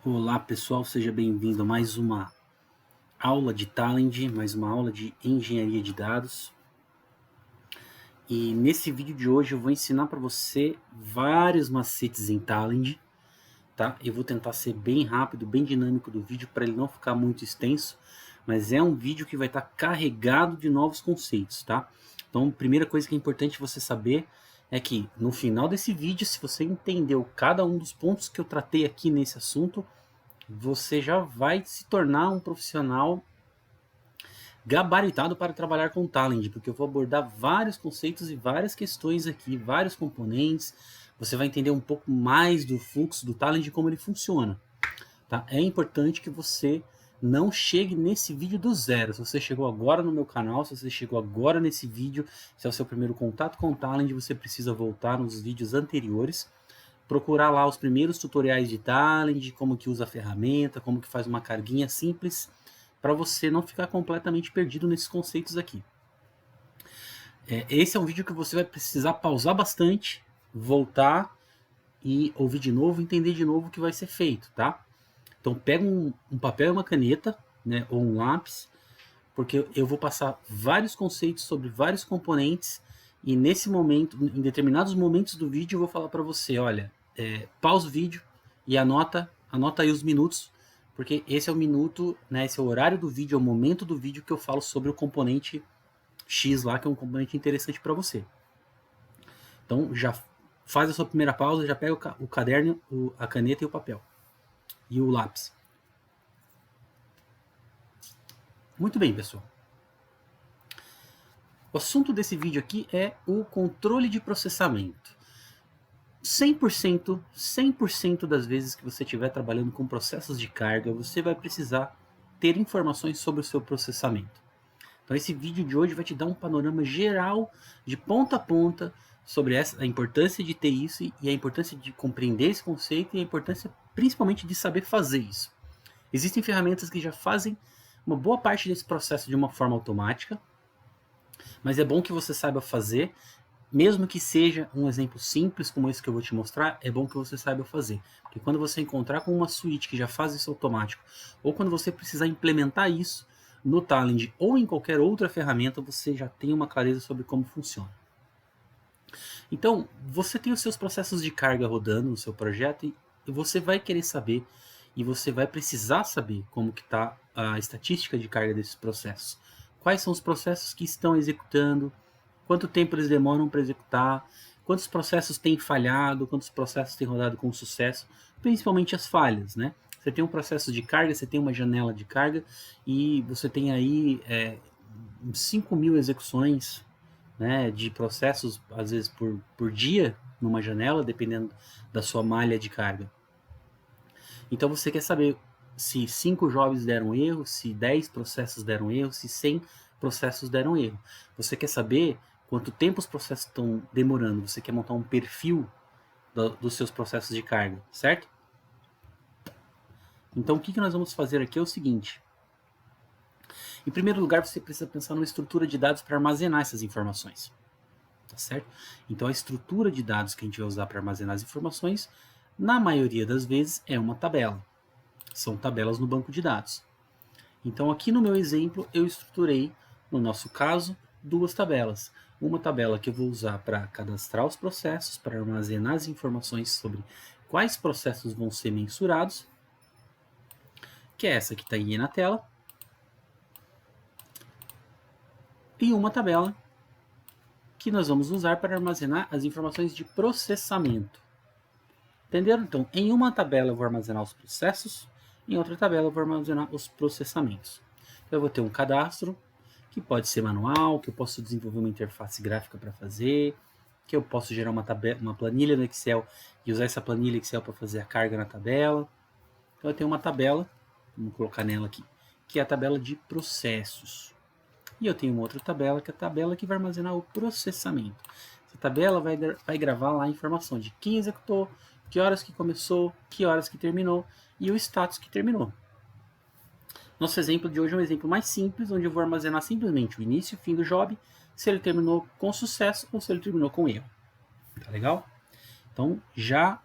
Olá pessoal, seja bem-vindo a mais uma aula de Talend, mais uma aula de engenharia de dados. E nesse vídeo de hoje eu vou ensinar para você vários macetes em Talend, tá? Eu vou tentar ser bem rápido, bem dinâmico do vídeo para ele não ficar muito extenso, mas é um vídeo que vai estar carregado de novos conceitos, tá? Então, a primeira coisa que é importante você saber é que no final desse vídeo, se você entendeu cada um dos pontos que eu tratei aqui nesse assunto, você já vai se tornar um profissional gabaritado para trabalhar com Talend, porque eu vou abordar vários conceitos e várias questões aqui, vários componentes. Você vai entender um pouco mais do fluxo do Talend e como ele funciona. Tá? É importante que você não chegue nesse vídeo do zero. Se você chegou agora no meu canal, se você chegou agora nesse vídeo, se é o seu primeiro contato com o Talend, você precisa voltar nos vídeos anteriores, procurar lá os primeiros tutoriais de Talend, como que usa a ferramenta, como que faz uma carguinha simples, para você não ficar completamente perdido nesses conceitos aqui. Esse é um vídeo que você vai precisar pausar bastante, voltar e ouvir de novo, entender de novo o que vai ser feito, tá? Então pega um papel e uma caneta, né, ou um lápis, porque eu vou passar vários conceitos sobre vários componentes e nesse momento, em determinados momentos do vídeo, eu vou falar para você, olha, pausa o vídeo e anota aí os minutos, porque esse é o minuto, né, esse é o horário do vídeo, é o momento do vídeo que eu falo sobre o componente X lá, que é um componente interessante para você. Então já faz a sua primeira pausa, já pega o caderno, a caneta e o papel. E o lápis. Muito bem, pessoal. O assunto desse vídeo aqui é o controle de processamento. 100% das vezes que você estiver trabalhando com processos de carga, você vai precisar ter informações sobre o seu processamento. Então esse vídeo de hoje vai te dar um panorama geral, de ponta a ponta, sobre a importância de ter isso e a importância de compreender esse conceito e a importância principalmente de saber fazer isso. Existem ferramentas que já fazem uma boa parte desse processo de uma forma automática, mas é bom que você saiba fazer, mesmo que seja um exemplo simples como esse que eu vou te mostrar, é bom que você saiba fazer. Porque quando você encontrar com uma suíte que já faz isso automático, ou quando você precisar implementar isso no Talend ou em qualquer outra ferramenta, você já tem uma clareza sobre como funciona. Então, você tem os seus processos de carga rodando no seu projeto e você vai querer saber e você vai precisar saber como que está a estatística de carga desses processos. Quais são os processos que estão executando, quanto tempo eles demoram para executar, quantos processos têm falhado, quantos processos têm rodado com sucesso, principalmente as falhas, né? Você tem um processo de carga, você tem uma janela de carga e você tem aí 5.000 execuções, né, de processos, às vezes por dia, numa janela, dependendo da sua malha de carga. Então você quer saber se 5 jobs deram erro, se 10 processos deram erro, se 100 processos deram erro. Você quer saber quanto tempo os processos estão demorando, você quer montar um perfil dos seus processos de carga, certo? Então o que nós vamos fazer aqui é o seguinte. Em primeiro lugar, você precisa pensar numa estrutura de dados para armazenar essas informações, tá certo? Então a estrutura de dados que a gente vai usar para armazenar as informações, na maioria das vezes, é uma tabela. São tabelas no banco de dados. Então aqui no meu exemplo, eu estruturei, no nosso caso, 2 tabelas. Uma tabela que eu vou usar para cadastrar os processos, para armazenar as informações sobre quais processos vão ser mensurados, que é essa que está aí na tela. E uma tabela que nós vamos usar para armazenar as informações de processamento. Entenderam? Então, em uma tabela eu vou armazenar os processos, em outra tabela eu vou armazenar os processamentos. Então, eu vou ter um cadastro, que pode ser manual, que eu posso desenvolver uma interface gráfica para fazer, que eu posso gerar uma planilha no Excel e usar essa planilha Excel para fazer a carga na tabela. Então, eu tenho uma tabela, vamos colocar nela aqui, que é a tabela de processos. E eu tenho uma outra tabela, que é a tabela que vai armazenar o processamento. Essa tabela vai gravar lá a informação de quem executou, que horas que começou, que horas que terminou e o status que terminou. Nosso exemplo de hoje é um exemplo mais simples, onde eu vou armazenar simplesmente o início e o fim do job, se ele terminou com sucesso ou se ele terminou com erro. Tá legal? Então, já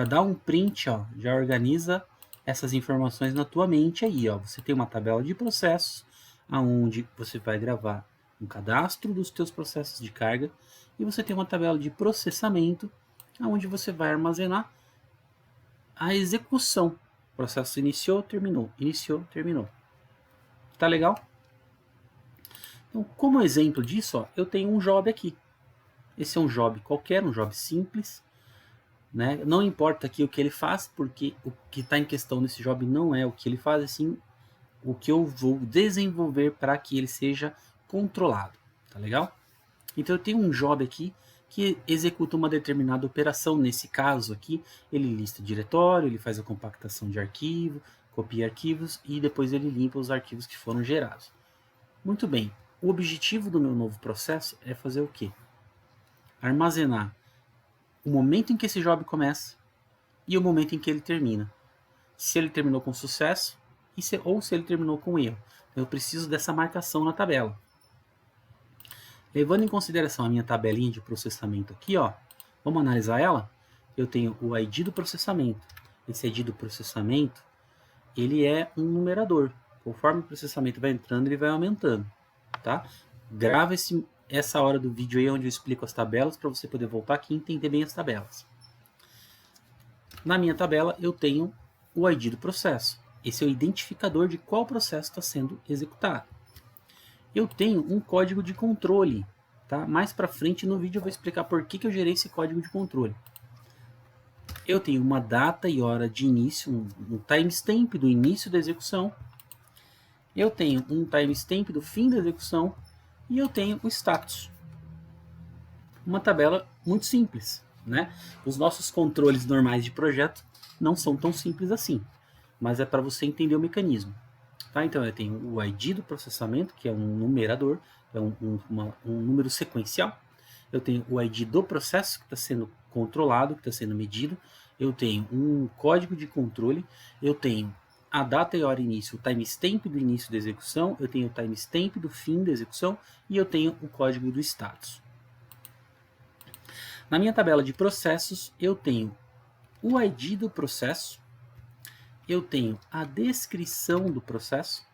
dá um print, ó, já organiza essas informações na tua mente aí, ó. Você tem uma tabela de processos, aonde você vai gravar um cadastro dos teus processos de carga, e você tem uma tabela de processamento, aonde você vai armazenar a execução. O processo iniciou, terminou, iniciou, terminou. Tá legal? Então, como exemplo disso, ó, eu tenho um job aqui. Esse é um job qualquer, um job simples, né? Não importa aqui o que ele faz, porque o que está em questão nesse job não é o que ele faz, sim o que eu vou desenvolver para que ele seja controlado. Tá legal? Então eu tenho um job aqui que executa uma determinada operação. Nesse caso aqui, ele lista diretório, ele faz a compactação de arquivo, copia arquivos e depois ele limpa os arquivos que foram gerados. Muito bem. O objetivo do meu novo processo é fazer o quê? Armazenar o momento em que esse job começa e o momento em que ele termina. Se ele terminou com sucesso ou se ele terminou com erro. Eu preciso dessa marcação na tabela. Levando em consideração a minha tabelinha de processamento aqui, ó, vamos analisar ela? Eu tenho o ID do processamento. Esse ID do processamento, ele é um numerador. Conforme o processamento vai entrando, ele vai aumentando, tá? Grava essa hora do vídeo aí onde eu explico as tabelas para você poder voltar aqui e entender bem as tabelas. Na minha tabela eu tenho o ID do processo. Esse é o identificador de qual processo está sendo executado. Eu tenho um código de controle, tá? Mais para frente no vídeo eu vou explicar por que eu gerei esse código de controle. Eu tenho uma data e hora de início, um timestamp do início da execução. Eu tenho um timestamp do fim da execução e eu tenho o status. Uma tabela muito simples, né? Os nossos controles normais de projeto não são tão simples assim, mas é para você entender o mecanismo. Tá? Então eu tenho o ID do processamento, que é um numerador, é um número sequencial. Eu tenho o ID do processo que está sendo controlado, que está sendo medido. Eu tenho um código de controle. Eu tenho a data e hora início, o timestamp do início da execução. Eu tenho o timestamp do fim da execução. E eu tenho o código do status. Na minha tabela de processos, eu tenho o ID do processo. Eu tenho a descrição do processo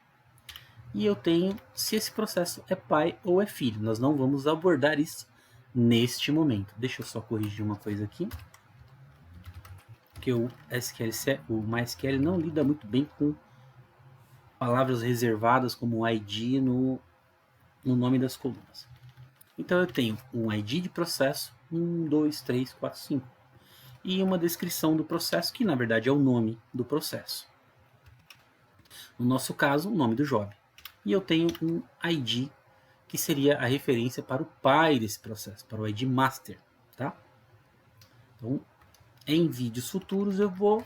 e eu tenho se esse processo é pai ou é filho. Nós não vamos abordar isso neste momento. Deixa eu só corrigir uma coisa aqui, porque o MySQL não lida muito bem com palavras reservadas como ID no nome das colunas. Então eu tenho um ID de processo, 1, 2, 3, 4, 5. E uma descrição do processo, que na verdade é o nome do processo. No nosso caso, o nome do job. E eu tenho um ID, que seria a referência para o pai desse processo, para o ID master. Tá? Então, em vídeos futuros eu vou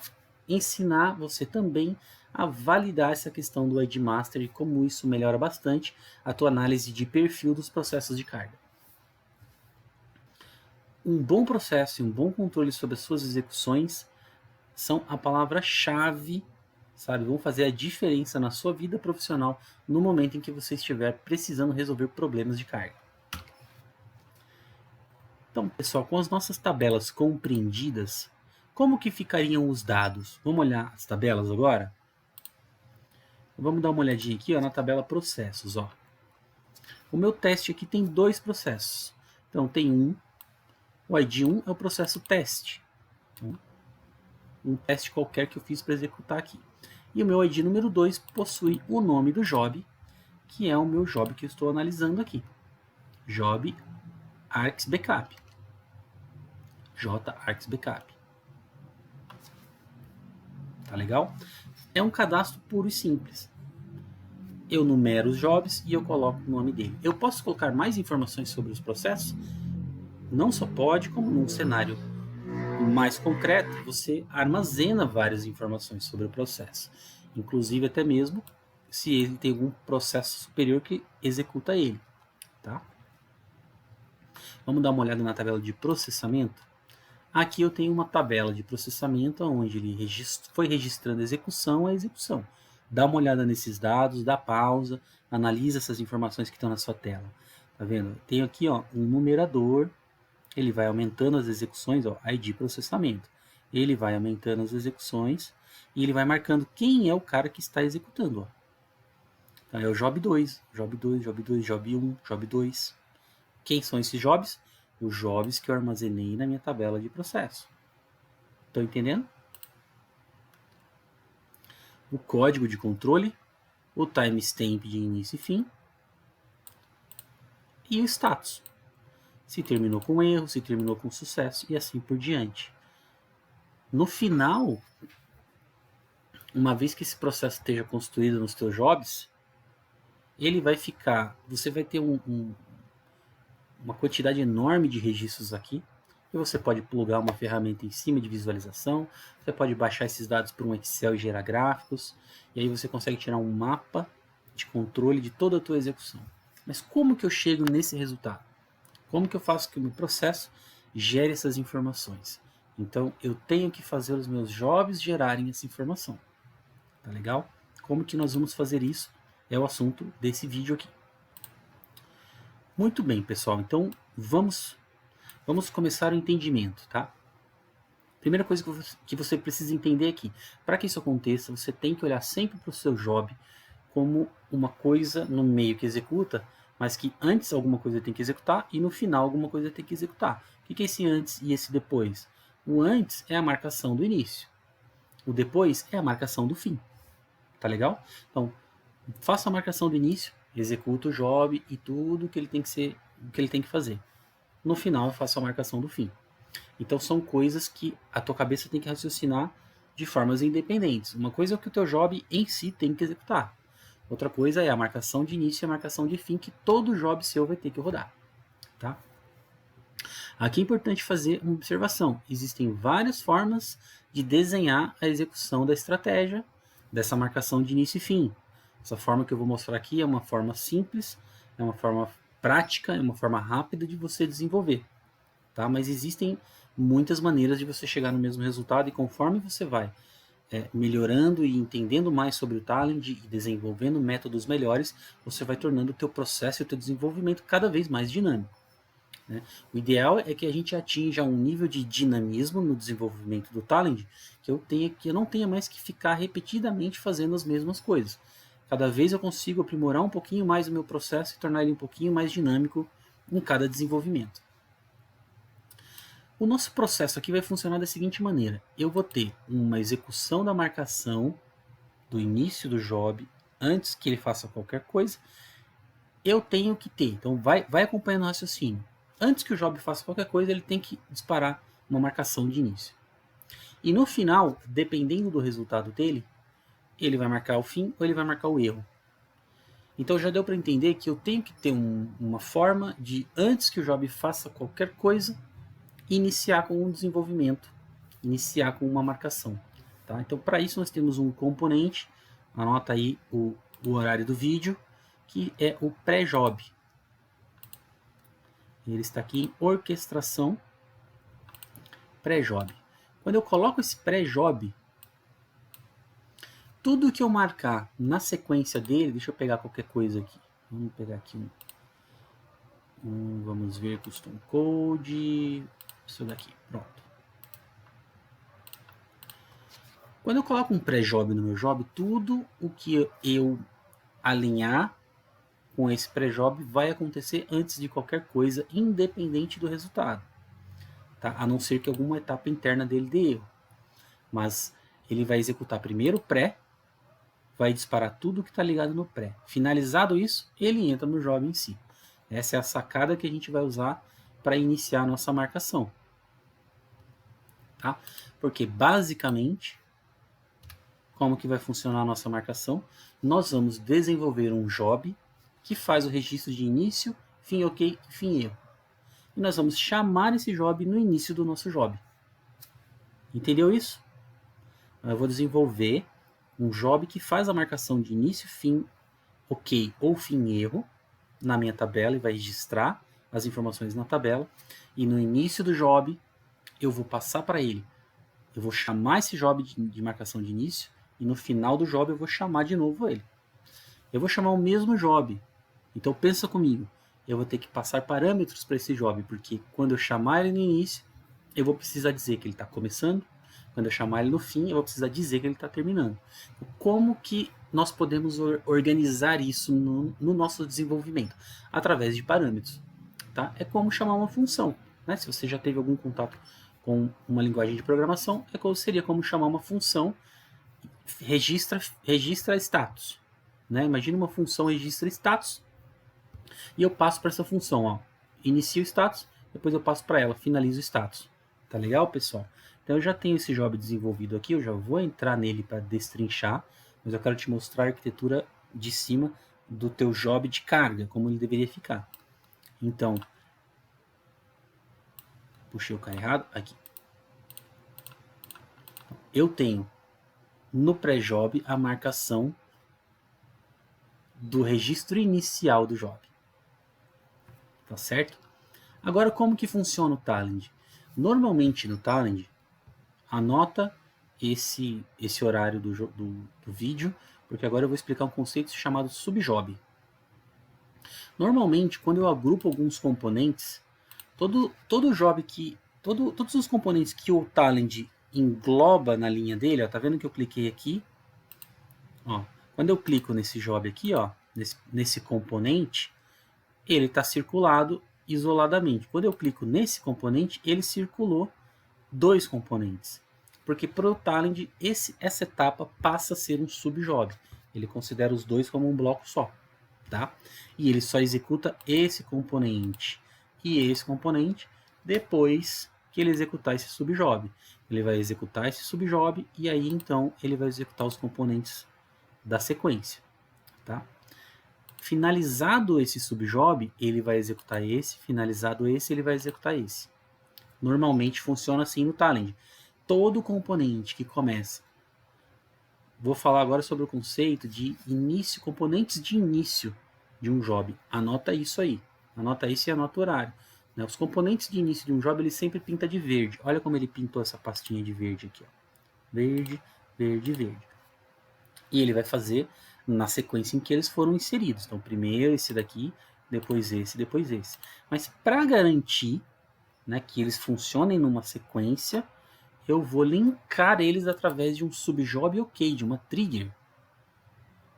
ensinar você também a validar essa questão do ID master e como isso melhora bastante a tua análise de perfil dos processos de carga. Um bom processo e um bom controle sobre as suas execuções são a palavra-chave, sabe? Vão fazer a diferença na sua vida profissional no momento em que você estiver precisando resolver problemas de carga. Então, pessoal, com as nossas tabelas compreendidas, como que ficariam os dados? Vamos olhar as tabelas agora? Vamos dar uma olhadinha aqui, ó, na tabela processos. Ó. O meu teste aqui tem 2 processos. Então, tem o ID 1 é o processo teste. Um teste qualquer que eu fiz para executar aqui. E o meu ID número 2 possui o nome do job, que é o meu job que eu estou analisando aqui. Job Arcs Backup. J Arcs Backup. Tá legal? É um cadastro puro e simples. Eu numero os jobs e eu coloco o nome dele. Eu posso colocar mais informações sobre os processos? Não só pode, como num cenário mais concreto, você armazena várias informações sobre o processo. Inclusive até mesmo se ele tem algum processo superior que executa ele. Tá? Vamos dar uma olhada na tabela de processamento. Aqui eu tenho uma tabela de processamento onde ele foi registrando execução a execução. Dá uma olhada nesses dados, dá pausa, Analisa essas informações que estão na sua tela. Tá vendo? Tenho aqui, ó, um numerador. Ele vai aumentando as execuções, ó, ID processamento. Ele vai aumentando as execuções e ele vai marcando quem é o cara que está executando, ó. Então é o job 2, job 2, job 2, job 1, job 2. Quem são esses jobs? Os jobs que eu armazenei na minha tabela de processo. Estão entendendo? O código de controle, o timestamp de início e fim e o status. Se terminou com erro, se terminou com sucesso e assim por diante. No final, uma vez que esse processo esteja construído nos teus jobs, ele vai ficar, você vai ter uma quantidade enorme de registros aqui, e você pode plugar uma ferramenta em cima de visualização, você pode baixar esses dados para um Excel e gerar gráficos, e aí você consegue tirar um mapa de controle de toda a tua execução. Mas como que eu chego nesse resultado? Como que eu faço que o meu processo gere essas informações? Então, eu tenho que fazer os meus jobs gerarem essa informação. Tá legal? Como que nós vamos fazer isso? É o assunto desse vídeo aqui. Muito bem, pessoal. Então, vamos começar o entendimento, tá? Primeira coisa que você precisa entender aqui. Para que isso aconteça, você tem que olhar sempre para o seu job como uma coisa no meio que executa, mas que antes alguma coisa tem que executar e no final alguma coisa tem que executar. O que é esse antes e esse depois? O antes é a marcação do início. O depois é a marcação do fim. Tá legal? Então, faça a marcação do início, executa o job e tudo que ele tem que fazer. No final, eu faço a marcação do fim. Então, são coisas que a tua cabeça tem que raciocinar de formas independentes. Uma coisa é o que o teu job em si tem que executar. Outra coisa é a marcação de início e a marcação de fim que todo job seu vai ter que rodar. Tá? Aqui é importante fazer uma observação. Existem várias formas de desenhar a execução da estratégia dessa marcação de início e fim. Essa forma que eu vou mostrar aqui é uma forma simples, é uma forma prática, é uma forma rápida de você desenvolver. Tá? Mas existem muitas maneiras de você chegar no mesmo resultado e conforme você vai melhorando e entendendo mais sobre o Talend e desenvolvendo métodos melhores, você vai tornando o teu processo e o teu desenvolvimento cada vez mais dinâmico. Né? O ideal é que a gente atinja um nível de dinamismo no desenvolvimento do Talend que eu não tenha mais que ficar repetidamente fazendo as mesmas coisas. Cada vez eu consigo aprimorar um pouquinho mais o meu processo e tornar ele um pouquinho mais dinâmico em cada desenvolvimento. O nosso processo aqui vai funcionar da seguinte maneira. Eu vou ter uma execução da marcação do início do job antes que ele faça qualquer coisa. Eu tenho que ter, então vai acompanhando o raciocínio. Antes que o job faça qualquer coisa, ele tem que disparar uma marcação de início. E no final, dependendo do resultado dele, ele vai marcar o fim ou ele vai marcar o erro. Então já deu para entender que eu tenho que ter uma forma de, antes que o job faça qualquer coisa, iniciar com um desenvolvimento, iniciar com uma marcação. Tá? Então para isso nós temos um componente, anota aí o horário do vídeo, que é o pré-job. Ele está aqui em orquestração pré-job. Quando eu coloco esse pré-job, tudo que eu marcar na sequência dele, deixa eu pegar qualquer coisa aqui. Vamos pegar aqui vamos ver custom code, isso daqui, pronto. Quando eu coloco um pré-job no meu job, tudo o que eu alinhar com esse pré-job vai acontecer antes de qualquer coisa, independente do resultado. Tá? A não ser que alguma etapa interna dele dê erro. Mas ele vai executar primeiro o pré, vai disparar tudo que está ligado no pré. Finalizado isso, ele entra no job em si. Essa é a sacada que a gente vai usar para iniciar a nossa marcação. Tá? Porque basicamente, como que vai funcionar a nossa marcação? Nós vamos desenvolver um job que faz o registro de início, fim ok e fim erro. E nós vamos chamar esse job no início do nosso job. Entendeu isso? Eu vou desenvolver um job que faz a marcação de início, fim ok ou fim erro na minha tabela e vai registrar as informações na tabela. E no início do job eu vou passar para ele. Eu vou chamar esse job de marcação de início e no final do job eu vou chamar de novo ele. eu vou chamar o mesmo job. Então pensa comigo, eu vou ter que passar parâmetros para esse job, porque quando eu chamar ele no início, eu vou precisar dizer que ele está começando, quando eu chamar ele no fim, eu vou precisar dizer que ele está terminando. Como que nós podemos organizar isso no nosso desenvolvimento? Através de parâmetros. Tá? É como chamar uma função. Né? Se você já teve algum contato com uma linguagem de programação, seria como chamar uma função registra status. Né? Imagina uma função registra status e eu passo para essa função. Ó, inicio o status, depois eu passo para ela, finalizo o status. Tá legal, pessoal? Então eu já tenho esse job desenvolvido aqui, eu já vou entrar nele para destrinchar, mas eu quero te mostrar a arquitetura de cima do teu job de carga, como ele deveria ficar. Então, puxei o cara errado, aqui. Eu tenho no pré-job a marcação do registro inicial do job. Tá certo? Agora, como que funciona o Talend? Normalmente no Talend, anota esse horário do vídeo, porque agora eu vou explicar um conceito chamado subjob. Normalmente, quando eu agrupo alguns componentes, todo job que todos os componentes que o Talend engloba na linha dele, ó, tá vendo que eu cliquei aqui? Ó, quando eu clico nesse job aqui, ó, nesse componente, ele está circulado isoladamente. Quando eu clico nesse componente, ele circulou dois componentes. Porque para o Talend, essa etapa passa a ser um subjob. Ele considera os dois como um bloco só. Tá? E ele só executa esse componente e esse componente depois que ele executar esse subjob. Ele vai executar esse subjob e aí então ele vai executar os componentes da sequência. Tá? Finalizado esse subjob, ele vai executar esse, finalizado esse, ele vai executar esse. Normalmente funciona assim no Talend. Todo componente que começa. Vou falar agora sobre o conceito de início, componentes de início de um job. Anota isso aí. Anota isso e anota o horário. Né? Os componentes de início de um job, ele sempre pinta de verde. Olha como ele pintou essa pastinha de verde aqui. Ó. Verde, verde, verde. E ele vai fazer na sequência em que eles foram inseridos. Então, primeiro esse daqui, depois esse, depois esse. Mas para garantir, né, que eles funcionem numa sequência, eu vou linkar eles através de um subjob ok, de uma trigger.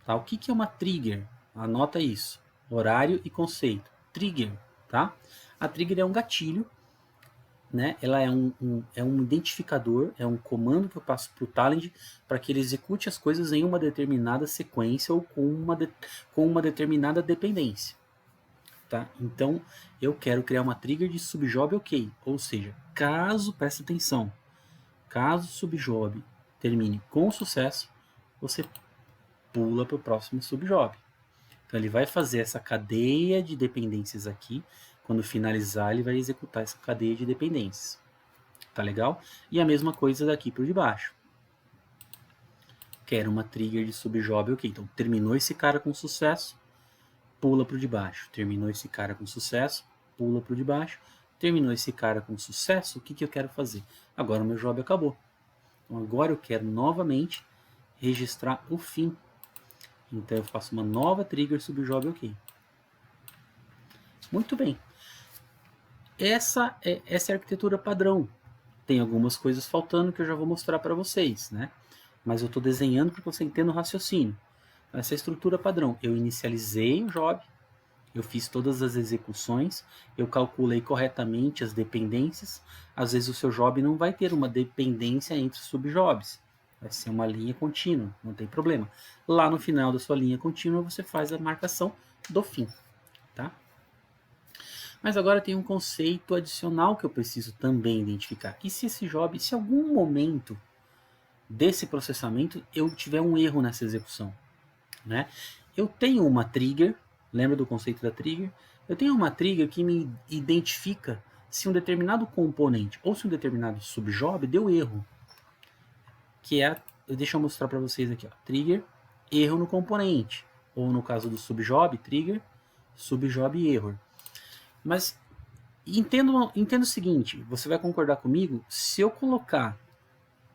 Tá? O que é uma trigger? Anota isso. Horário e conceito. Trigger. Tá? A trigger é um gatilho, né? Ela é um identificador, é um comando que eu passo para o Talend para que ele execute as coisas em uma determinada sequência ou com uma determinada dependência. Tá? Então, eu quero criar uma trigger de subjob ok. Ou seja, presta atenção, caso o subjob termine com sucesso, você pula para o próximo subjob. Então ele vai fazer essa cadeia de dependências aqui. Quando finalizar, ele vai executar essa cadeia de dependências. Tá legal? E a mesma coisa daqui por debaixo. Quero uma trigger de subjob ok. Então terminou esse cara com sucesso, pula para o de baixo. Terminou esse cara com sucesso, pula para o de baixo. Terminou esse cara com sucesso, o que eu quero fazer? Agora o meu job acabou. Então agora eu quero novamente registrar o fim. Então eu faço uma nova trigger subjob ok. Muito bem. Essa é a arquitetura padrão. Tem algumas coisas faltando que eu já vou mostrar para vocês, né? Mas eu estou desenhando para que você entenda o raciocínio. Essa é a estrutura padrão. Eu inicializei o job, eu fiz todas as execuções, eu calculei corretamente as dependências. Às vezes o seu job não vai ter uma dependência entre subjobs. Vai ser uma linha contínua, não tem problema. Lá no final da sua linha contínua você faz a marcação do fim. Tá? Mas agora tem um conceito adicional que eu preciso também identificar. E se esse job, se algum momento desse processamento eu tiver um erro nessa execução, né? Eu tenho uma trigger, lembra do conceito da trigger? Eu tenho uma trigger que me identifica se um determinado componente ou se um determinado subjob deu erro. Que é, deixa eu mostrar para vocês aqui, ó, trigger, erro no componente. Ou no caso do subjob, trigger, subjob error. Mas entenda o seguinte, você vai concordar comigo, se eu colocar,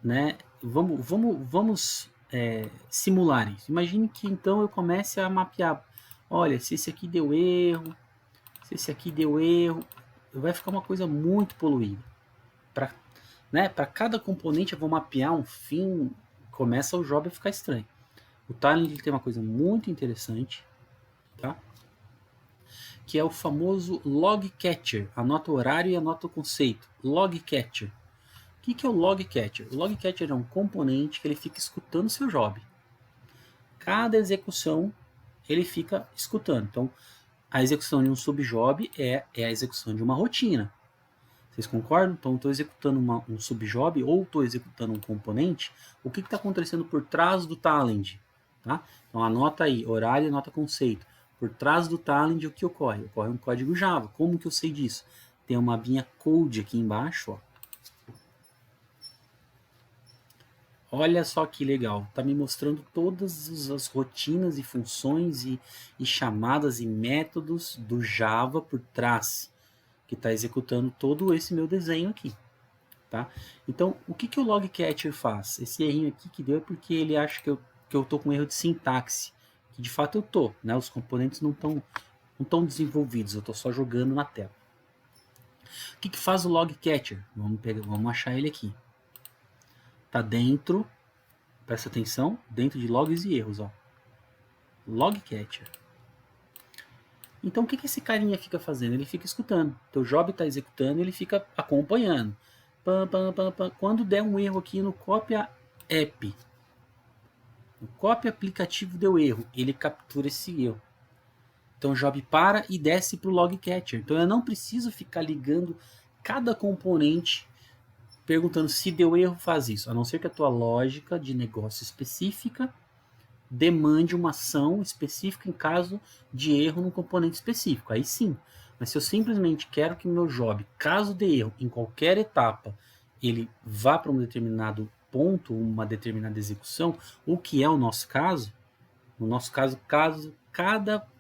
né, vamos simular isso. Imagine que então eu comece a mapear. Olha, se esse aqui deu erro, se esse aqui deu erro, vai ficar uma coisa muito poluída. Para cada componente eu vou mapear um fim, começa o job a ficar estranho. O Talend tem uma coisa muito interessante, tá? Que é o famoso log catcher. Anota o horário e anota o conceito. Log catcher. O que é o log catcher? O log catcher é um componente que ele fica escutando seu job. Cada execução ele fica escutando. Então, a execução de um subjob é a execução de uma rotina. Vocês concordam? Então, estou executando um subjob ou estou executando um componente. O que está acontecendo por trás do Talend? Tá? Então, anota aí, horário, anota conceito. Por trás do Talend, o que ocorre? Ocorre um código Java. Como que eu sei disso? Tem uma abinha code aqui embaixo. Ó. Olha só que legal. Está me mostrando todas as rotinas e funções e chamadas e métodos do Java por trás, que está executando todo esse meu desenho aqui. Tá? Então, o que o logcatcher faz? Esse errinho aqui que deu é porque ele acha que eu tô com erro de sintaxe, que de fato eu tô, né? Os componentes não estão desenvolvidos, eu estou só jogando na tela. O que faz o logcatcher? Vamos achar ele aqui. Tá dentro, presta atenção, dentro de logs e erros, ó. Logcatcher. Então, o que esse carinha fica fazendo? Ele fica escutando. Teu job está executando, ele fica acompanhando. Quando der um erro aqui no cópia app, no cópia aplicativo deu erro, ele captura esse erro. Então o job para e desce para o logcatcher. Então eu não preciso ficar ligando cada componente perguntando se deu erro, faz isso. A não ser que a tua lógica de negócio específica demande uma ação específica em caso de erro num componente específico. Aí sim. Mas se eu simplesmente quero que o meu job, caso de erro, em qualquer etapa, ele vá para um determinado ponto, uma determinada execução, o que é o nosso caso, no nosso caso,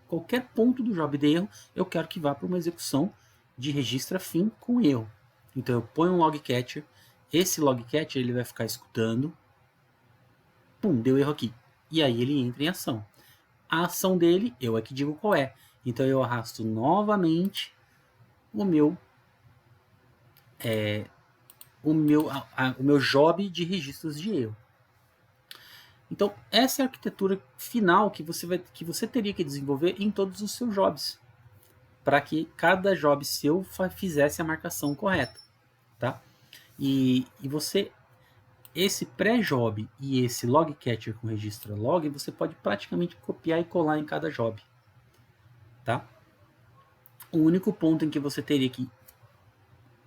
qualquer ponto do job de erro, eu quero que vá para uma execução de registra fim com erro. Então eu ponho um logcatcher, esse logcatcher ele vai ficar escutando, pum, deu erro aqui. E aí ele entra em ação. A ação dele, eu é que digo qual é. Então eu arrasto novamente o meu job de registros de erro. Então essa é a arquitetura final que você teria que desenvolver em todos os seus jobs, para que cada job seu fizesse a marcação correta, tá? E você, esse pré-job e esse logcatcher com registra log, você pode praticamente copiar e colar em cada job, tá? O único ponto em que você teria que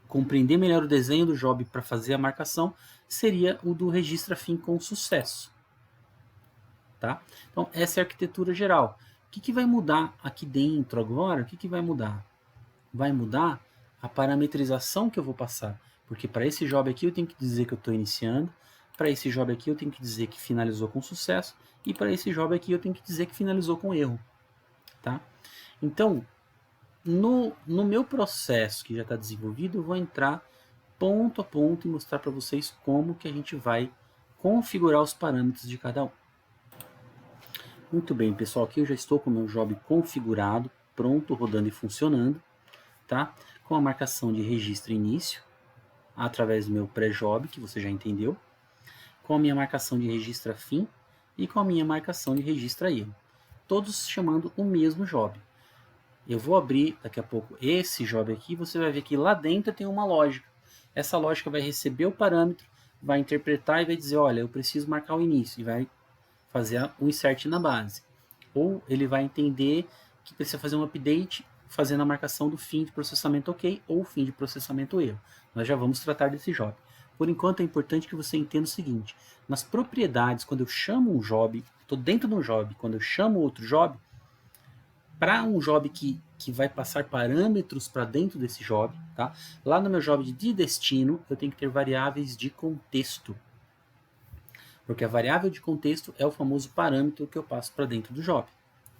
compreender melhor o desenho do job para fazer a marcação seria o do registra fim com sucesso, tá? Então essa é a arquitetura geral. O que vai mudar aqui dentro agora? O que vai mudar? Vai mudar a parametrização que eu vou passar, porque para esse job aqui eu tenho que dizer que eu estou iniciando, para esse job aqui eu tenho que dizer que finalizou com sucesso, e para esse job aqui eu tenho que dizer que finalizou com erro, tá? Então, no meu processo que já está desenvolvido, eu vou entrar ponto a ponto e mostrar para vocês como que a gente vai configurar os parâmetros de cada um. Muito bem, pessoal, aqui eu já estou com o meu job configurado, pronto, rodando e funcionando, tá? Com a marcação de registro início, através do meu pré-job, que você já entendeu, com a minha marcação de registra fim e com a minha marcação de registra erro, todos chamando o mesmo job. Eu vou abrir daqui a pouco esse job aqui, você vai ver que lá dentro tem uma lógica. Essa lógica vai receber o parâmetro, vai interpretar e vai dizer, olha, eu preciso marcar o início, e vai fazer um insert na base. Ou ele vai entender que precisa fazer um update, fazendo a marcação do fim de processamento ok ou fim de processamento erro. Nós já vamos tratar desse job. Por enquanto é importante que você entenda o seguinte, nas propriedades, quando eu chamo um job, estou dentro de um job, quando eu chamo outro job, para um job que vai passar parâmetros para dentro desse job, tá? Lá no meu job de destino, eu tenho que ter variáveis de contexto. Porque a variável de contexto é o famoso parâmetro que eu passo para dentro do job,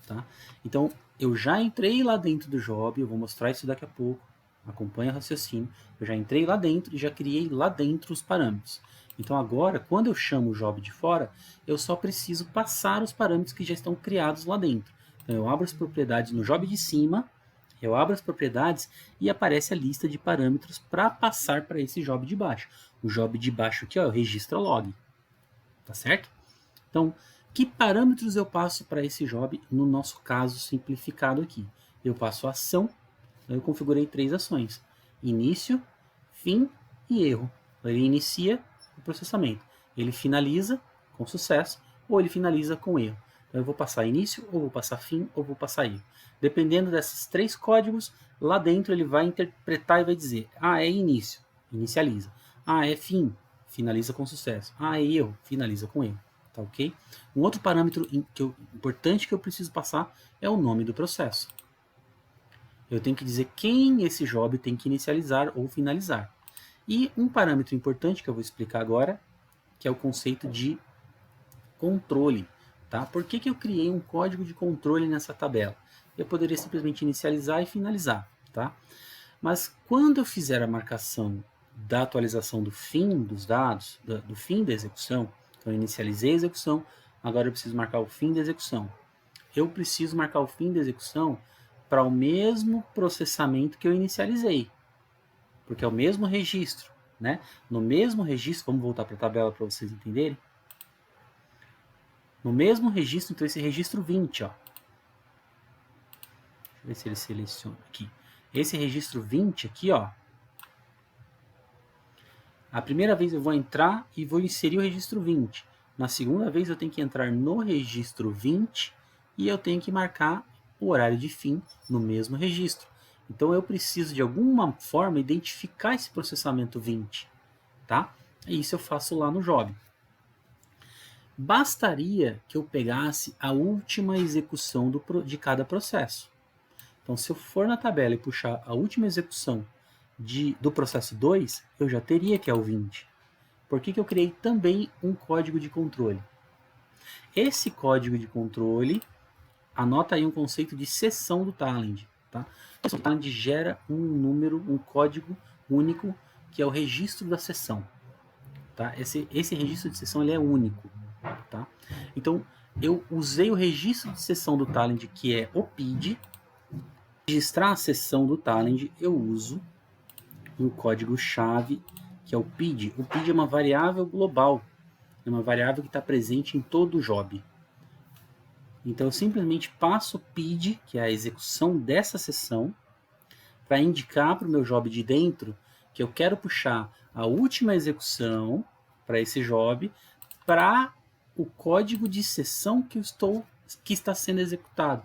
tá? Então, eu já entrei lá dentro do job, eu vou mostrar isso daqui a pouco, acompanha o raciocínio, eu já entrei lá dentro e já criei lá dentro os parâmetros. Então agora, quando eu chamo o job de fora, eu só preciso passar os parâmetros que já estão criados lá dentro. Então eu abro as propriedades no job de cima, eu abro as propriedades e aparece a lista de parâmetros para passar para esse job de baixo. O job de baixo aqui ó, é o registra log. Tá certo? Então, que parâmetros eu passo para esse job no nosso caso simplificado aqui? Eu passo a ação, então eu configurei 3 ações: início, fim e erro. Ele inicia o processamento, ele finaliza com sucesso ou ele finaliza com erro. Então eu vou passar início, ou vou passar fim, ou vou passar erro. Dependendo desses 3 códigos, lá dentro ele vai interpretar e vai dizer: ah, é início, inicializa. Ah, é fim, finaliza com sucesso. Ah, é erro, finaliza com erro. Tá ok? Um outro parâmetro importante que eu preciso passar é o nome do processo. Eu tenho que dizer quem esse job tem que inicializar ou finalizar. E um parâmetro importante que eu vou explicar agora, que é o conceito de controle. Tá? Por que eu criei um código de controle nessa tabela? Eu poderia simplesmente inicializar e finalizar. Tá? Mas quando eu fizer a marcação da atualização do fim dos dados, do fim da execução, então eu inicializei a execução, agora eu preciso marcar o fim da execução. Eu preciso marcar o fim da execução para o mesmo processamento que eu inicializei, porque é o mesmo registro. Né? No mesmo registro, vamos voltar para a tabela para vocês entenderem. No mesmo registro, então esse registro 20, ó. Deixa eu ver se ele seleciona aqui. Esse registro 20 aqui, ó. A primeira vez eu vou entrar e vou inserir o registro 20. Na segunda vez eu tenho que entrar no registro 20 e eu tenho que marcar o horário de fim no mesmo registro. Então eu preciso de alguma forma identificar esse processamento 20. Tá? E isso eu faço lá no job. Bastaria que eu pegasse a última execução de cada processo. Então se eu for na tabela e puxar a última execução do processo 2, eu já teria que é o 20. Por que eu criei também um código de controle? Esse código de controle, anota aí um conceito de seção do Talend. Tá? O Talend gera um número, um código único, que é o registro da seção. Tá? Esse registro de seção ele é único. Tá? Então, eu usei o registro de seção do Talend, que é o PID. Registrar a seção do Talend, eu uso um código-chave, que é o PID. O PID é uma variável global, é uma variável que está presente em todo o job. Então eu simplesmente passo o PID, que é a execução dessa seção, para indicar para o meu job de dentro que eu quero puxar a última execução para esse job para o código de seção que está sendo executado.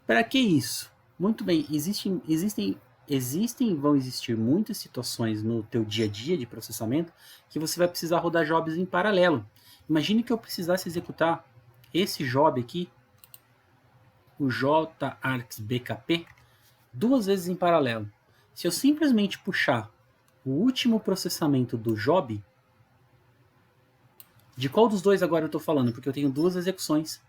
Para que isso? Muito bem, existem e vão existir muitas situações no teu dia a dia de processamento que você vai precisar rodar jobs em paralelo. Imagine que eu precisasse executar esse job aqui, o JArgsBKP, 2 vezes em paralelo. Se eu simplesmente puxar o último processamento do job, de qual dos dois agora eu estou falando? Porque eu tenho 2 execuções.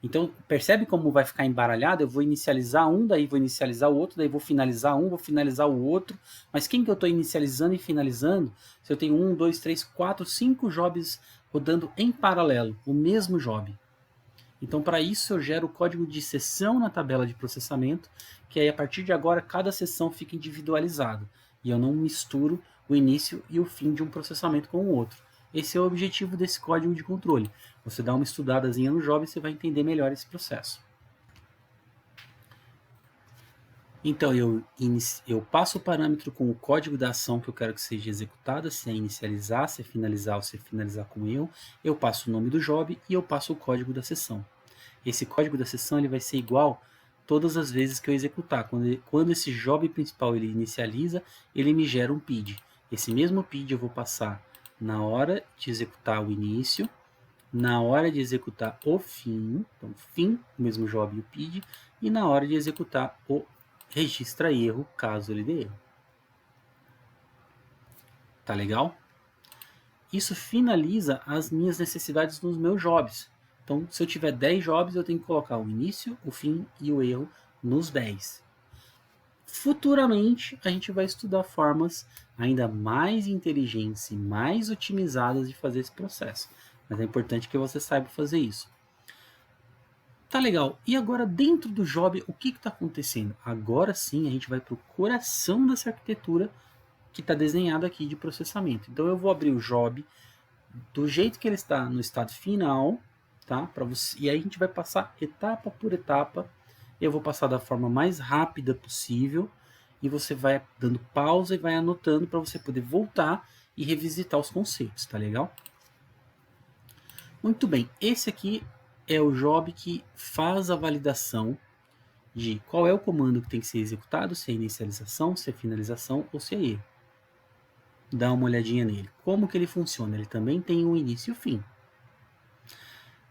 Então, percebe como vai ficar embaralhado? Eu vou inicializar um, daí vou inicializar o outro, daí vou finalizar um, vou finalizar o outro. Mas quem que eu estou inicializando e finalizando? Se eu tenho 1, 2, 3, 4, 5 jobs rodando em paralelo, o mesmo job. Então, para isso, eu gero o código de seção na tabela de processamento, que aí, a partir de agora, cada seção fica individualizada. E eu não misturo o início e o fim de um processamento com o outro. Esse é o objetivo desse código de controle. Você dá uma estudadazinha no job e você vai entender melhor esse processo. Então, eu passo o parâmetro com o código da ação que eu quero que seja executada, se é inicializar, se é finalizar ou se é finalizar com erro. Eu passo o nome do job e eu passo o código da seção. Esse código da seção ele vai ser igual todas as vezes que eu executar. Quando esse job principal ele inicializa, ele me gera um PID. Esse mesmo PID eu vou passar na hora de executar o início, na hora de executar o fim, então fim, o mesmo job e o PID, e na hora de executar o registra erro, caso ele dê erro. Tá legal? Isso finaliza as minhas necessidades nos meus jobs. Então, se eu tiver 10 jobs, eu tenho que colocar o início, o fim e o erro nos 10. Futuramente, a gente vai estudar formas ainda mais inteligentes e mais otimizadas de fazer esse processo. Mas é importante que você saiba fazer isso. Tá legal. E agora, dentro do job, o que está acontecendo? Agora sim, a gente vai para o coração dessa arquitetura que está desenhado aqui de processamento. Então, eu vou abrir o job do jeito que ele está no estado final, tá? Você, e aí a gente vai passar etapa por etapa. Eu vou passar da forma mais rápida possível e você vai dando pausa e vai anotando para você poder voltar e revisitar os conceitos, tá legal? Muito bem, esse aqui é o job que faz a validação de qual é o comando que tem que ser executado, se é inicialização, se é finalização ou se é erro. Dá uma olhadinha nele. Como que ele funciona? Ele também tem um início e um fim.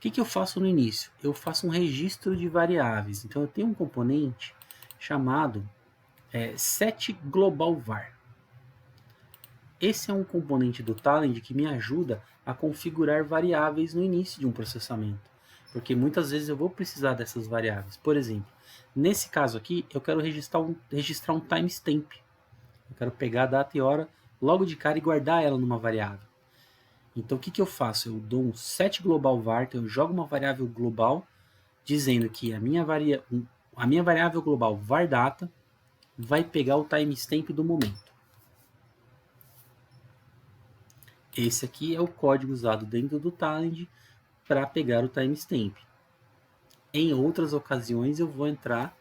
O que eu faço no início? Eu faço um registro de variáveis. Então eu tenho um componente chamado setGlobalVar. Esse é um componente do Talend que me ajuda a configurar variáveis no início de um processamento. Porque muitas vezes eu vou precisar dessas variáveis. Por exemplo, nesse caso aqui, eu quero registrar um timestamp. Eu quero pegar a data e hora logo de cara e guardar ela numa variável. Então, o que eu faço? Eu dou um setGlobalVar, então eu jogo uma variável global, dizendo que a minha variável global varData vai pegar o timestamp do momento. Esse aqui é o código usado dentro do Talend para pegar o timestamp. Em outras ocasiões, eu vou entrar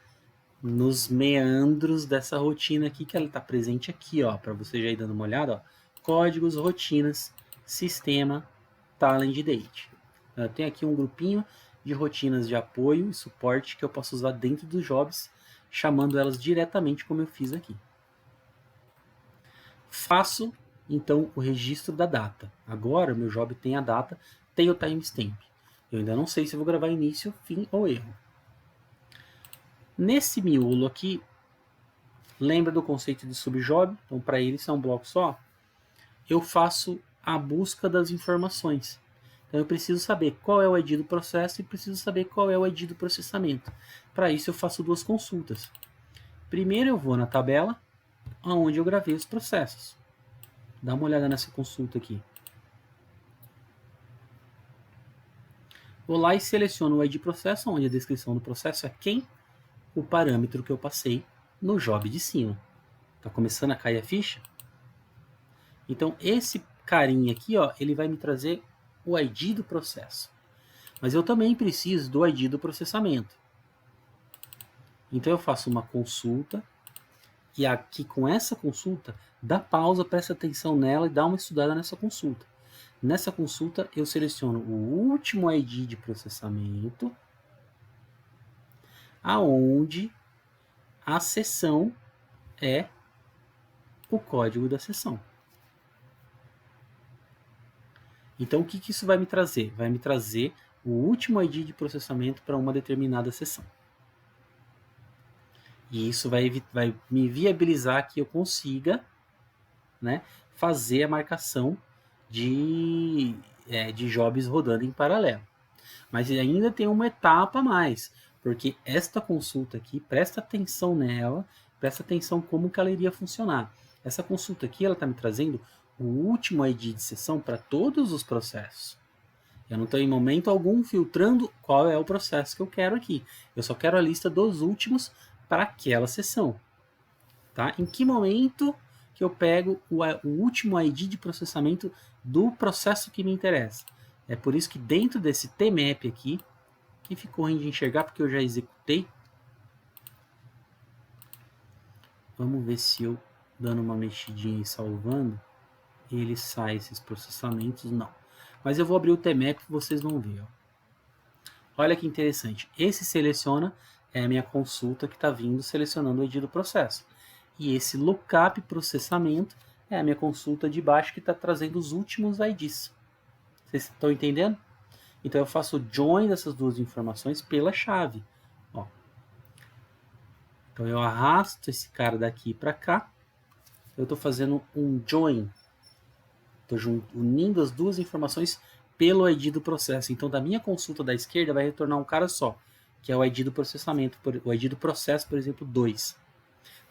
nos meandros dessa rotina aqui, que ela está presente aqui, para você já ir dando uma olhada. Códigos, rotinas, sistema, Talend Date. Eu tenho aqui um grupinho de rotinas de apoio e suporte que eu posso usar dentro dos jobs, chamando elas diretamente como eu fiz aqui. Faço, então, o registro da data. Agora, o meu job tem a data, tem o timestamp. Eu ainda não sei se eu vou gravar início, fim ou erro. Nesse miolo aqui, lembra do conceito de subjob? Então, para ele, isso é um bloco só. Eu faço a busca das informações. Então, eu preciso saber qual é o ID do processo e preciso saber qual é o ID do processamento. Para isso, eu faço duas consultas. Primeiro, eu vou na tabela, onde eu gravei os processos. Dá uma olhada nessa consulta aqui. Vou lá e seleciono o ID processo, onde a descrição do processo é quem, o parâmetro que eu passei no job de cima. Tá começando a cair a ficha? Então, esse carinha aqui, ele vai me trazer o ID do processo. Mas eu também preciso do ID do processamento. Então, eu faço uma consulta. E aqui, com essa consulta, dá pausa, presta atenção nela e dá uma estudada nessa consulta. Nessa consulta, eu seleciono o último ID de processamento, aonde a seção é o código da seção. Então, o que isso vai me trazer? Vai me trazer o último ID de processamento para uma determinada seção. E isso vai me viabilizar que eu consiga, né, fazer a marcação de jobs rodando em paralelo. Mas ainda tem uma etapa a mais, porque esta consulta aqui, presta atenção nela, presta atenção como que ela iria funcionar. Essa consulta aqui, ela está me trazendo o último ID de sessão para todos os processos. Eu não estou em momento algum filtrando qual é o processo que eu quero aqui. Eu só quero a lista dos últimos para aquela sessão. Tá? Em que momento que eu pego o último ID de processamento do processo que me interessa? É por isso que dentro desse tmap aqui, que ficou ruim de enxergar porque eu já executei. Vamos ver se eu, dando uma mexidinha e salvando, ele sai esses processamentos. Não. Mas eu vou abrir o tmap e vocês vão ver. Olha que interessante. Esse seleciona é a minha consulta que está vindo selecionando o ID do processo. E esse lookup processamento é a minha consulta de baixo que está trazendo os últimos IDs. Vocês estão entendendo? Então eu faço o join dessas duas informações pela chave. Então eu arrasto esse cara daqui para cá. Eu estou fazendo um join. Estou unindo as duas informações pelo ID do processo. Então da minha consulta da esquerda vai retornar um cara só, que é o ID do processamento, o ID do processo, por exemplo, 2.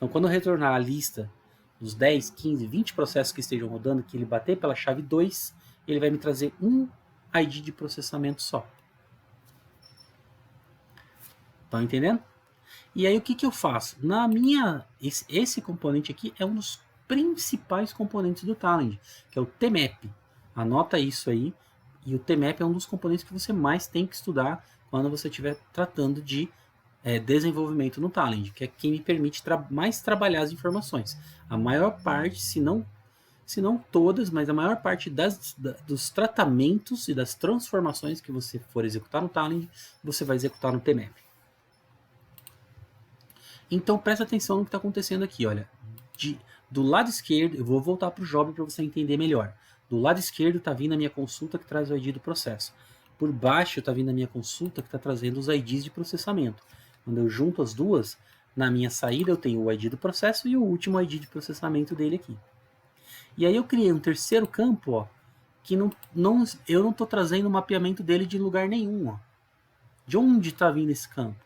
Então, quando eu retornar a lista dos 10, 15, 20 processos que estejam rodando, que ele bater pela chave 2, ele vai me trazer um ID de processamento só. Estão entendendo? E aí o que eu faço? Esse componente aqui é um dos principais componentes do Talend, que é o TMAP. Anota isso aí. E o TMAP é um dos componentes que você mais tem que estudar quando você estiver tratando de desenvolvimento no Talend, que é quem me permite mais trabalhar as informações. A maior parte, se não todas, mas a maior parte dos tratamentos e das transformações que você for executar no Talend, você vai executar no TMAP. Então presta atenção no que está acontecendo aqui, olha. Do lado esquerdo, eu vou voltar para o job para você entender melhor. Do lado esquerdo está vindo a minha consulta que traz o ID do processo. Por baixo está vindo a minha consulta que está trazendo os IDs de processamento. Quando eu junto as duas, na minha saída eu tenho o ID do processo e o último ID de processamento dele aqui. E aí eu criei um terceiro campo, ó, que eu não estou trazendo o mapeamento dele de lugar nenhum. Ó. De onde está vindo esse campo?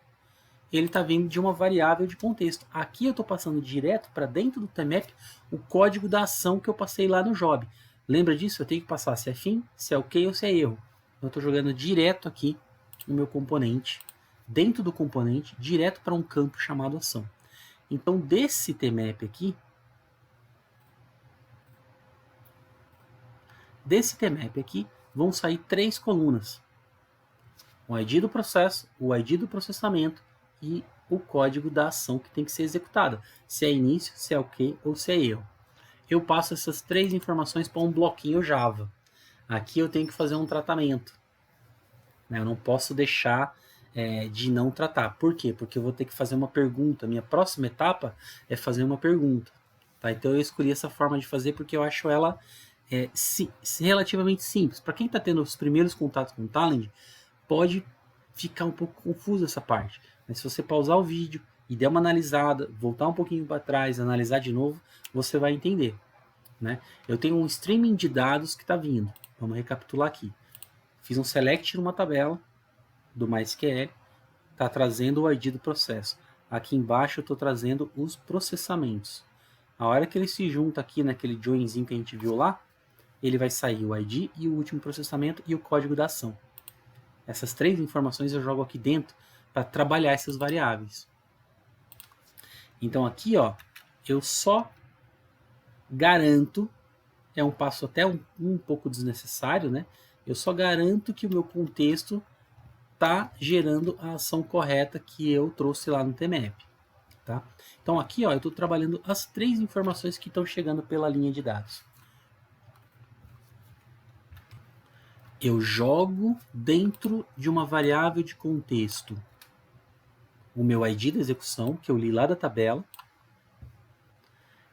Ele está vindo de uma variável de contexto. Aqui eu estou passando direto para dentro do TMAP o código da ação que eu passei lá no job. Lembra disso? Eu tenho que passar se é fim, se é ok ou se é erro. Eu estou jogando direto aqui no meu componente, dentro do componente, direto para um campo chamado ação. Então, desse TMAP aqui, vão sair 3 colunas. O ID do processo, o ID do processamento e o código da ação que tem que ser executada. Se é início, se é ok ou se é erro. Eu passo essas 3 informações para um bloquinho Java. Aqui eu tenho que fazer um tratamento. Eu não posso deixar de não tratar. Por quê? Porque eu vou ter que fazer uma pergunta. Minha próxima etapa é fazer uma pergunta. Tá? Então eu escolhi essa forma de fazer porque eu acho ela relativamente simples. Para quem está tendo os primeiros contatos com o Talend, pode ficar um pouco confuso essa parte. Mas se você pausar o vídeo e der uma analisada, voltar um pouquinho para trás, analisar de novo, você vai entender. Né? Eu tenho um streaming de dados que está vindo. Vamos recapitular aqui. Fiz um select numa tabela do MySQL, está trazendo o ID do processo. Aqui embaixo eu estou trazendo os processamentos. A hora que ele se junta aqui naquele joinzinho que a gente viu lá, ele vai sair o ID e o último processamento e o código da ação. Essas 3 informações eu jogo aqui dentro para trabalhar essas variáveis. Então aqui, ó, eu só garanto, é um passo até um pouco desnecessário, né? Eu só garanto que o meu contexto está gerando a ação correta que eu trouxe lá no TMAP. Tá? Então aqui, ó, eu estou trabalhando as 3 informações que estão chegando pela linha de dados. Eu jogo dentro de uma variável de contexto o meu ID da execução, que eu li lá da tabela.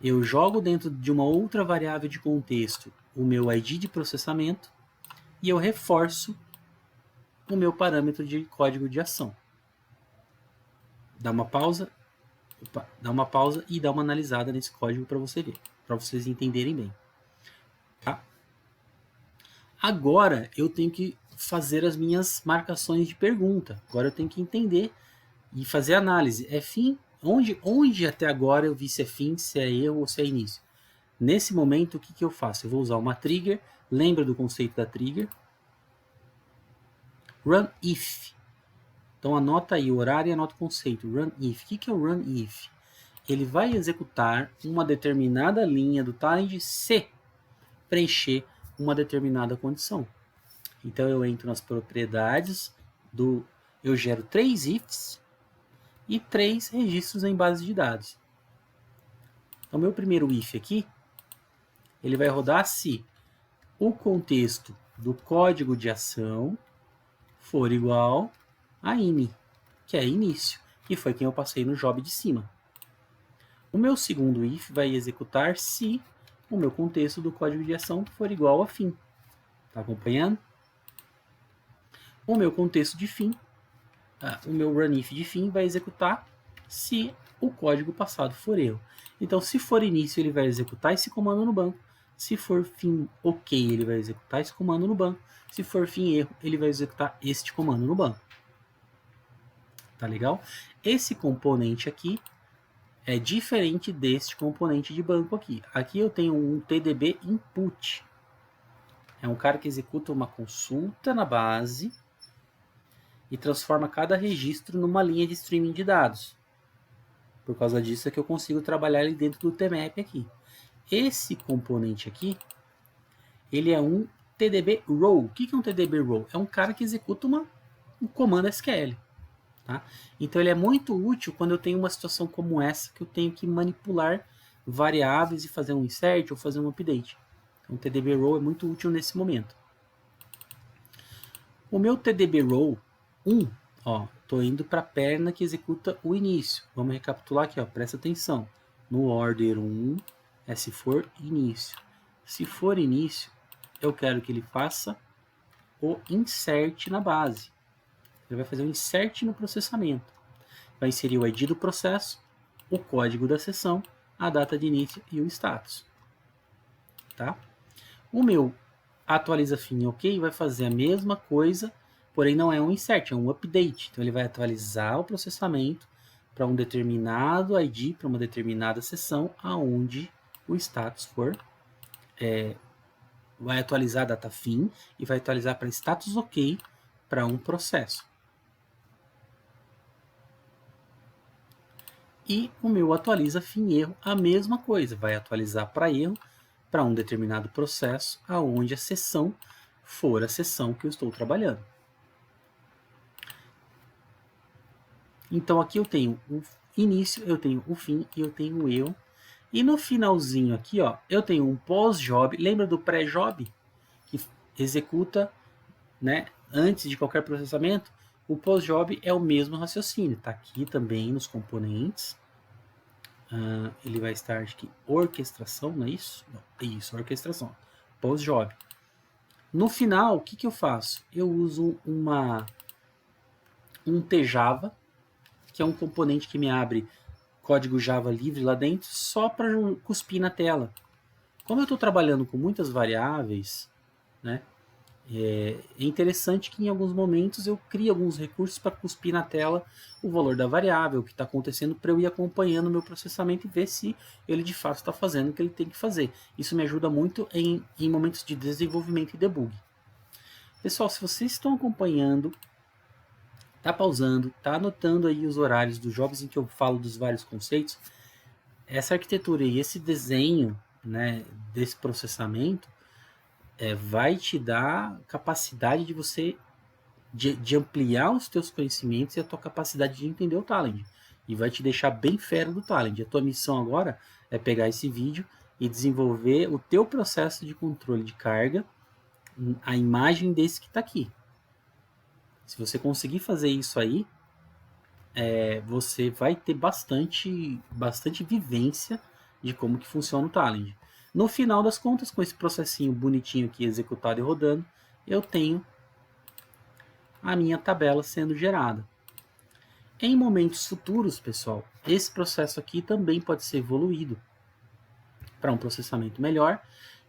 Eu jogo dentro de uma outra variável de contexto o meu ID de processamento e eu reforço o meu parâmetro de código de ação. Dá uma pausa e dá uma analisada nesse código para você ver, para vocês entenderem bem. Tá? Agora eu tenho que fazer as minhas marcações de pergunta. Agora eu tenho que entender e fazer análise. É fim? Onde até agora eu vi se é fim, se é erro ou se é início? Nesse momento, o que eu faço? Eu vou usar uma trigger. Lembra do conceito da trigger? Run if. Então anota aí o horário e anota o conceito. Run if. O que é o run if? Ele vai executar uma determinada linha do Talend se preencher uma determinada condição. Então eu entro nas propriedades eu gero 3 ifs e 3 registros em base de dados. Então meu primeiro if aqui, ele vai rodar se o contexto do código de ação for igual a ini, que é início, que foi quem eu passei no job de cima. O meu segundo if vai executar se o meu contexto do código de ação for igual a fim. Tá acompanhando? O meu contexto de fim, o meu run if de fim vai executar se o código passado for erro. Então, se for início, ele vai executar esse comando no banco. Se for fim ok, ele vai executar esse comando no banco. Se for fim erro, ele vai executar este comando no banco. Tá legal? Esse componente aqui é diferente deste componente de banco aqui. Aqui eu tenho um TDB input. É um cara que executa uma consulta na base e transforma cada registro numa linha de streaming de dados. Por causa disso é que eu consigo trabalhar ele dentro do TMAP aqui. Esse componente aqui, ele é um TDB Row. O que é um TDB Row? É um cara que executa um comando SQL. Tá? Então ele é muito útil quando eu tenho uma situação como essa, que eu tenho que manipular variáveis e fazer um insert ou fazer um update. Então o TDB Row é muito útil nesse momento. O meu TDB Row 1, estou indo para a perna que executa o início. Vamos recapitular aqui, presta atenção. No order 1 é se for início. Se for início, eu quero que ele faça o insert na base. Ele vai fazer um insert no processamento. Vai inserir o ID do processo, o código da sessão, a data de início e o status. Tá? O meu atualiza fim ok vai fazer a mesma coisa, porém não é um insert, é um update. Então ele vai atualizar o processamento para um determinado ID, para uma determinada sessão, aonde o status for. Vai atualizar a data fim e vai atualizar para status ok para um processo. E o meu atualiza fim erro, a mesma coisa, vai atualizar para erro para um determinado processo, aonde a sessão for a sessão que eu estou trabalhando. Então aqui eu tenho o início, eu tenho o fim e eu tenho o erro. E no finalzinho aqui, eu tenho um pós-job. Lembra do pré-job? Que executa, né, antes de qualquer processamento. O pós-job é o mesmo raciocínio. Está aqui também nos componentes. Ele vai estar, acho que, orquestração, não é isso? Não, é isso, orquestração. Pós-job. No final, o que eu faço? Eu uso um tjava, que é um componente que me abre código Java livre lá dentro, só para cuspir na tela. Como eu estou trabalhando com muitas variáveis, né, é interessante que em alguns momentos eu crie alguns recursos para cuspir na tela o valor da variável, o que está acontecendo, para eu ir acompanhando o meu processamento e ver se ele de fato está fazendo o que ele tem que fazer. Isso me ajuda muito em momentos de desenvolvimento e debug. Pessoal, se vocês estão acompanhando, tá pausando, tá anotando aí os horários dos jobs em que eu falo dos vários conceitos, essa arquitetura e esse desenho, né, desse processamento vai te dar capacidade de você de ampliar os teus conhecimentos e a tua capacidade de entender o Talend. E vai te deixar bem fera do Talend. A tua missão agora é pegar esse vídeo e desenvolver o teu processo de controle de carga, a imagem desse que está aqui. Se você conseguir fazer isso aí, você vai ter bastante vivência de como que funciona o Talend. No final das contas, com esse processinho bonitinho aqui executado e rodando, eu tenho a minha tabela sendo gerada. Em momentos futuros, pessoal, esse processo aqui também pode ser evoluído para um processamento melhor,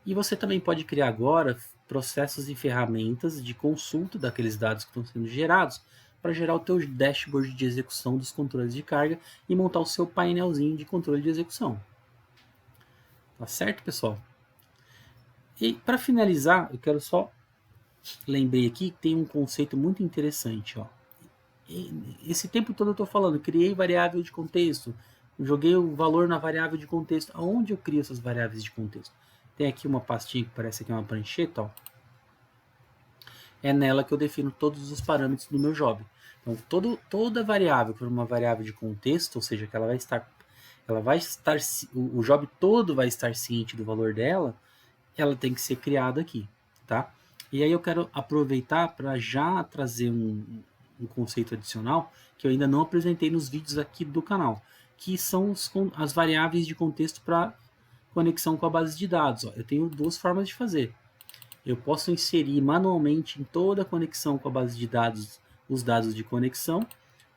e você também pode criar agora processos e ferramentas de consulta daqueles dados que estão sendo gerados para gerar o teu dashboard de execução dos controles de carga e montar o seu painelzinho de controle de execução. Tá certo, pessoal? E para finalizar, eu quero só lembrei aqui que tem um conceito muito interessante. Esse tempo todo eu estou falando, criei variável de contexto, joguei o valor na variável de contexto. Aonde eu crio essas variáveis de contexto? Tem aqui uma pastinha que parece que é uma prancheta. É nela que eu defino todos os parâmetros do meu job. Então, toda variável que for uma variável de contexto, ou seja, que ela vai estar, o job todo vai estar ciente do valor dela, ela tem que ser criada aqui, tá? E aí eu quero aproveitar para já trazer um conceito adicional que eu ainda não apresentei nos vídeos aqui do canal, que são as variáveis de contexto para conexão com a base de dados. Eu tenho duas formas de fazer. Eu posso inserir manualmente em toda a conexão com a base de dados os dados de conexão,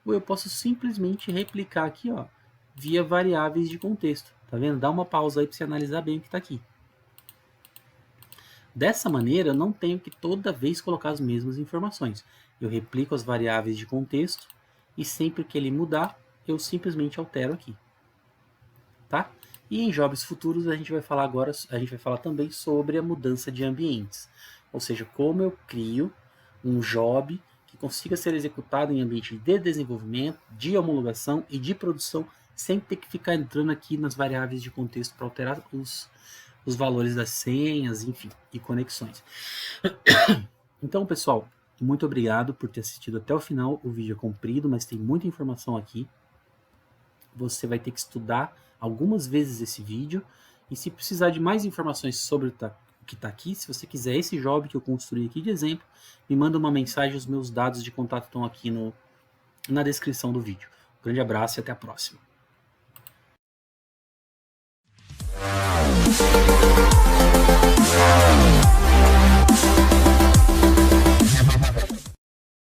ou eu posso simplesmente replicar aqui, via variáveis de contexto. Tá vendo? Dá uma pausa aí para você analisar bem o que está aqui. Dessa maneira, eu não tenho que toda vez colocar as mesmas informações. Eu replico as variáveis de contexto e sempre que ele mudar, eu simplesmente altero aqui. tá? E em jobs futuros a gente vai falar também sobre a mudança de ambientes, ou seja, como eu crio um job que consiga ser executado em ambiente de desenvolvimento, de homologação e de produção, sem ter que ficar entrando aqui nas variáveis de contexto para alterar os valores das senhas, enfim, e conexões. Então, pessoal, muito obrigado por ter assistido até o final. O vídeo é comprido, mas tem muita informação aqui. Você vai ter que estudar algumas vezes esse vídeo. E se precisar de mais informações sobre o que está aqui, se você quiser esse job que eu construí aqui de exemplo, me manda uma mensagem, os meus dados de contato estão aqui na descrição do vídeo. Um grande abraço e até a próxima.